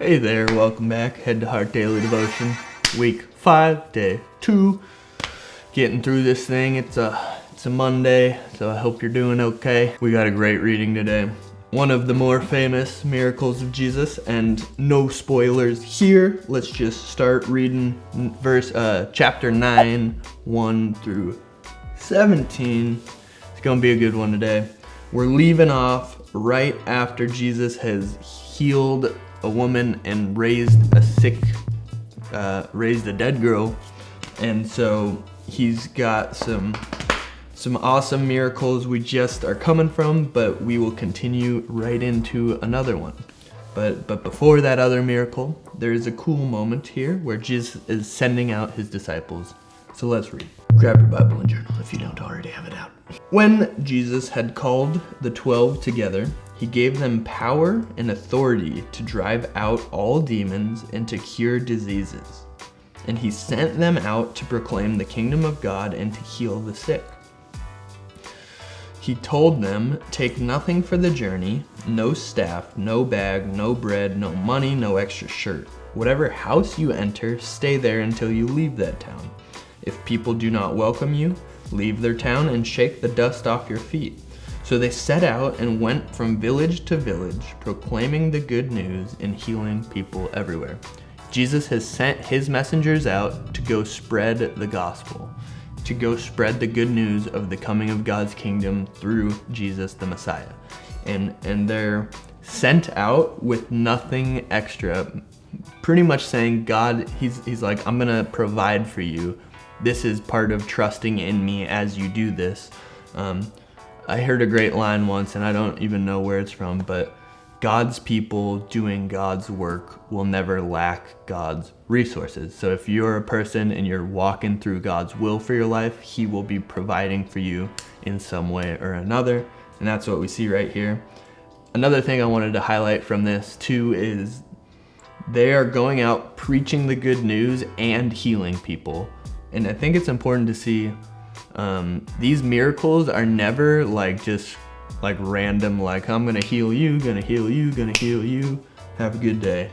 Hey there, welcome back. Head to Heart Daily Devotion, week 5, day 2. Getting through this thing. It's a Monday, so I hope you're doing okay. We got a great reading today. One of the more famous miracles of Jesus, and no spoilers here. Let's just start reading chapter 9, 1 through 17. It's gonna be a good one today. We're leaving off right after Jesus has healed a woman and raised a dead girl, and so he's got some awesome miracles we just are coming from, but we will continue right into another one. But before that other miracle, there is a cool moment here where Jesus is sending out his disciples. So let's read. Grab your Bible and journal if you don't already have it out. When Jesus had called the 12 together, he gave them power and authority to drive out all demons and to cure diseases. And he sent them out to proclaim the kingdom of God and to heal the sick. He told them, "Take nothing for the journey, no staff, no bag, no bread, no money, no extra shirt. Whatever house you enter, stay there until you leave that town. If people do not welcome you, leave their town and shake the dust off your feet." So they set out and went from village to village, proclaiming the good news and healing people everywhere. Jesus has sent his messengers out to go spread the gospel, to go spread the good news of the coming of God's kingdom through Jesus the Messiah. And they're sent out with nothing extra, pretty much saying, God, he's like, I'm gonna provide for you. This is part of trusting in me as you do this. I heard a great line once, and I don't even know where it's from, but God's people doing God's work will never lack God's resources. So if you're a person and you're walking through God's will for your life, he will be providing for you in some way or another. And that's what we see right here. Another thing I wanted to highlight from this too is they are going out preaching the good news and healing people. And I think it's important to see these miracles are never just random, like I'm gonna heal you, gonna heal you, gonna heal you, have a good day.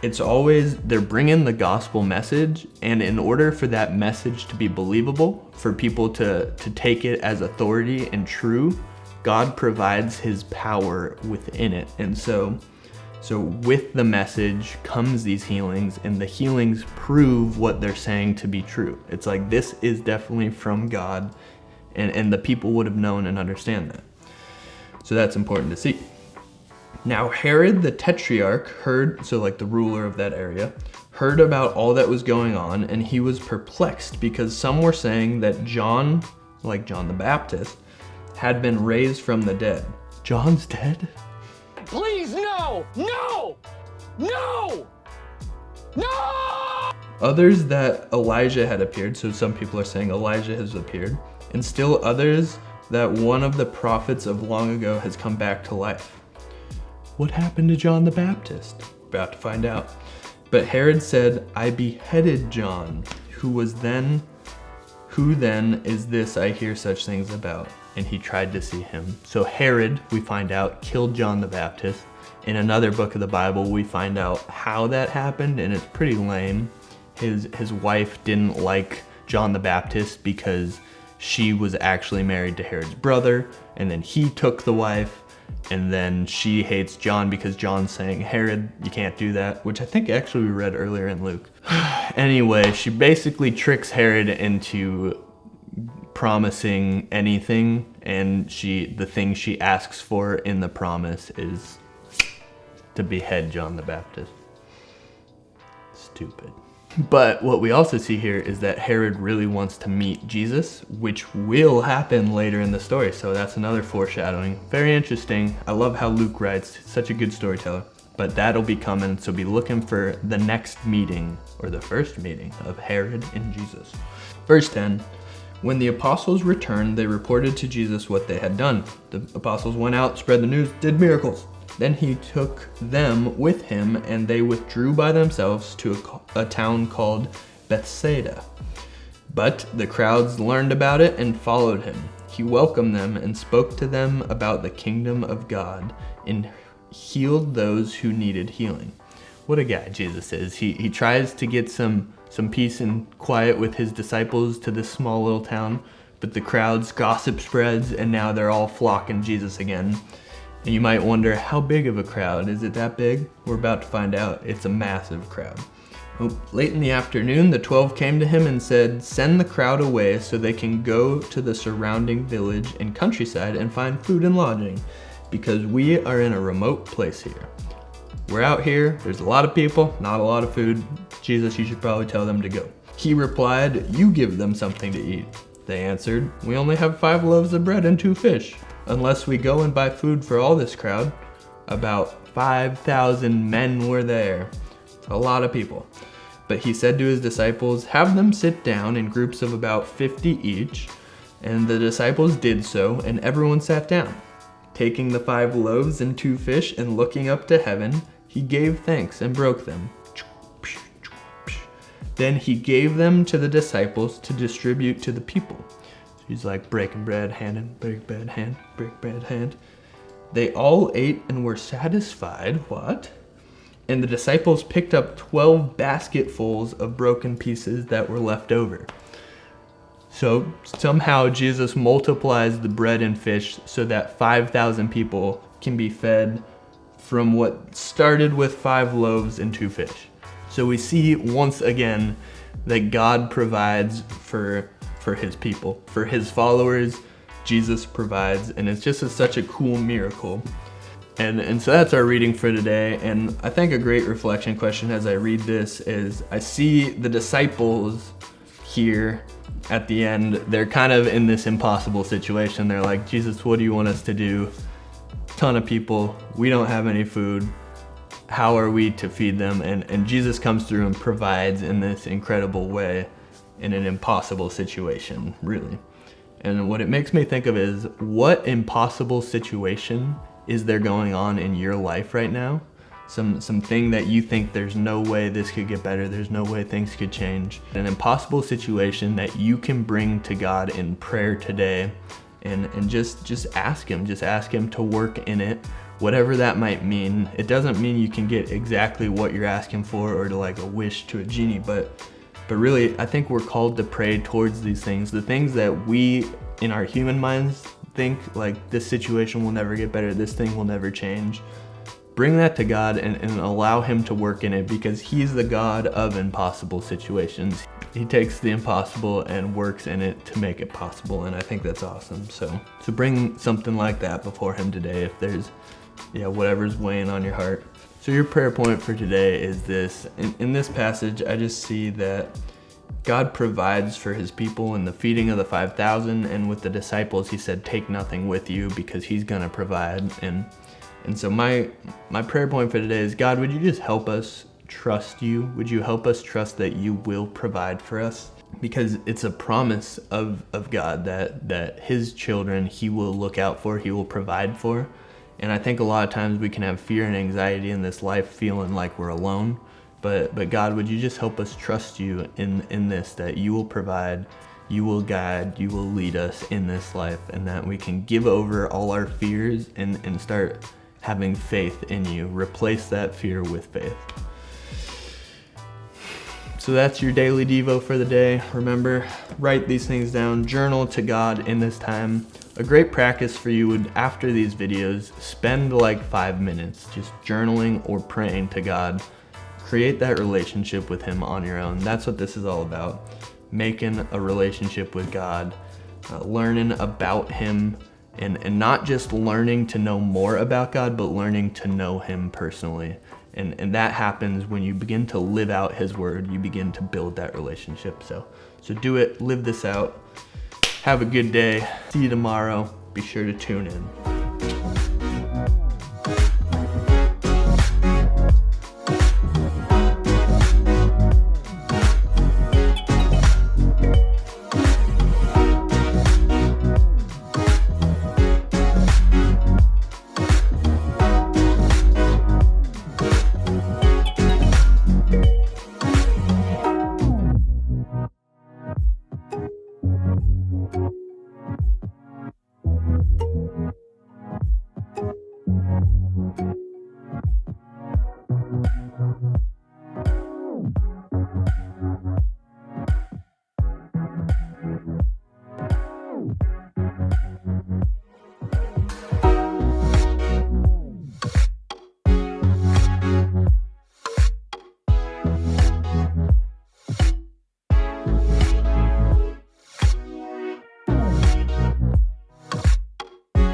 It's always, they're bringing the gospel message, and in order for that message to be believable, for people to take it as authority and true, God provides his power within it. And so with the message comes these healings, and the healings prove what they're saying to be true. It's like, this is definitely from God, and the people would have known and understand that. So that's important to see. Now Herod the Tetrarch heard, so the ruler of that area, heard about all that was going on, and he was perplexed because some were saying that John, like John the Baptist, had been raised from the dead. John's dead? Please, no! No! No! No! Others that Elijah had appeared, so some people are saying Elijah has appeared, and still others that one of the prophets of long ago has come back to life. What happened to John the Baptist? About to find out. But Herod said, "I beheaded John, who then is this I hear such things about?" And he tried to see him. So Herod, we find out, killed John the Baptist. In another book of the Bible, we find out how that happened, and it's pretty lame. His wife didn't like John the Baptist because she was actually married to Herod's brother, and then he took the wife, and then she hates John because John's saying, "Herod, you can't do that," which I think actually we read earlier in Luke. Anyway, she basically tricks Herod into promising anything, and the thing she asks for in the promise is to behead John the Baptist. Stupid. But what we also see here is that Herod really wants to meet Jesus, which will happen later in the story. So that's another foreshadowing. Very interesting. I love how Luke writes. Such a good storyteller. But that'll be coming, so be looking for the next meeting, or the first meeting, of Herod and Jesus. Verse 10. When the apostles returned, they reported to Jesus what they had done. The apostles went out, spread the news, did miracles. Then he took them with him, and they withdrew by themselves to a town called Bethsaida. But the crowds learned about it and followed him. He welcomed them and spoke to them about the kingdom of God and healed those who needed healing. What a guy Jesus is. He tries to get some peace and quiet with his disciples to this small little town, but the crowd's gossip spreads, and now they're all flocking Jesus again. And you might wonder, how big of a crowd? Is it that big? We're about to find out. It's a massive crowd. Late in the afternoon, the 12 came to him and said, "Send the crowd away so they can go to the surrounding village and countryside and find food and lodging, because we are in a remote place here. We're out here, there's a lot of people, not a lot of food. Jesus, you should probably tell them to go." He replied, "You give them something to eat." They answered, "We only have 5 loaves of bread and 2 fish. Unless we go and buy food for all this crowd." About 5,000 men were there. A lot of people. But he said to his disciples, "Have them sit down in groups of about 50 each." And the disciples did so, and everyone sat down. Taking the 5 loaves and 2 fish and looking up to heaven, he gave thanks and broke them. Then he gave them to the disciples to distribute to the people. So he's like breaking bread, handing, break bread, hand, break bread, hand. They all ate and were satisfied. What? And the disciples picked up 12 basketfuls of broken pieces that were left over. So somehow Jesus multiplies the bread and fish so that 5,000 people can be fed from what started with 5 loaves and 2 fish. So we see once again that God provides for his people, for his followers. Jesus provides, and it's just such a cool miracle. And so that's our reading for today. And I think a great reflection question as I read this is, I see the disciples here at the end. They're kind of in this impossible situation. They're like, "Jesus, what do you want us to do? Ton of people, we don't have any food. How are we to feed them?" And Jesus comes through and provides in this incredible way in an impossible situation, really. And what it makes me think of is, what impossible situation is there going on in your life right now? Something that you think there's no way this could get better, there's no way things could change. An impossible situation that you can bring to God in prayer today, and just ask him to work in it, whatever that might mean. It doesn't mean you can get exactly what you're asking for, or to like a wish to a genie, but really I think we're called to pray towards these things, the things that we in our human minds think like, this situation will never get better, this thing will never change. Bring that to God and allow him to work in it, because he's the God of impossible situations. He takes the impossible and works in it to make it possible, and I think that's awesome. So bring something like that before him today, if there's whatever's weighing on your heart. So your prayer point for today is this. In this passage, I just see that God provides for his people in the feeding of the 5,000, and with the disciples, he said, "Take nothing with you," because he's gonna provide. And so my prayer point for today is, God, would you just help us trust you? Would you help us trust that you will provide for us? Because it's a promise of God that his children he will look out for, he will provide for. And I think a lot of times we can have fear and anxiety in this life, feeling like we're alone. But God, would you just help us trust you in this, that you will provide, you will guide, you will lead us in this life, and that we can give over all our fears and start having faith in you. Replace that fear with faith. So that's your daily Devo for the day. Remember, write these things down, journal to God in this time. A great practice for you would, after these videos, spend like 5 minutes just journaling or praying to God. Create that relationship with him on your own. That's what this is all about. Making a relationship with God, learning about him, and not just learning to know more about God, but learning to know him personally. And that happens when you begin to live out his word. You begin to build that relationship. So do it, live this out. Have a good day. See you tomorrow. Be sure to tune in.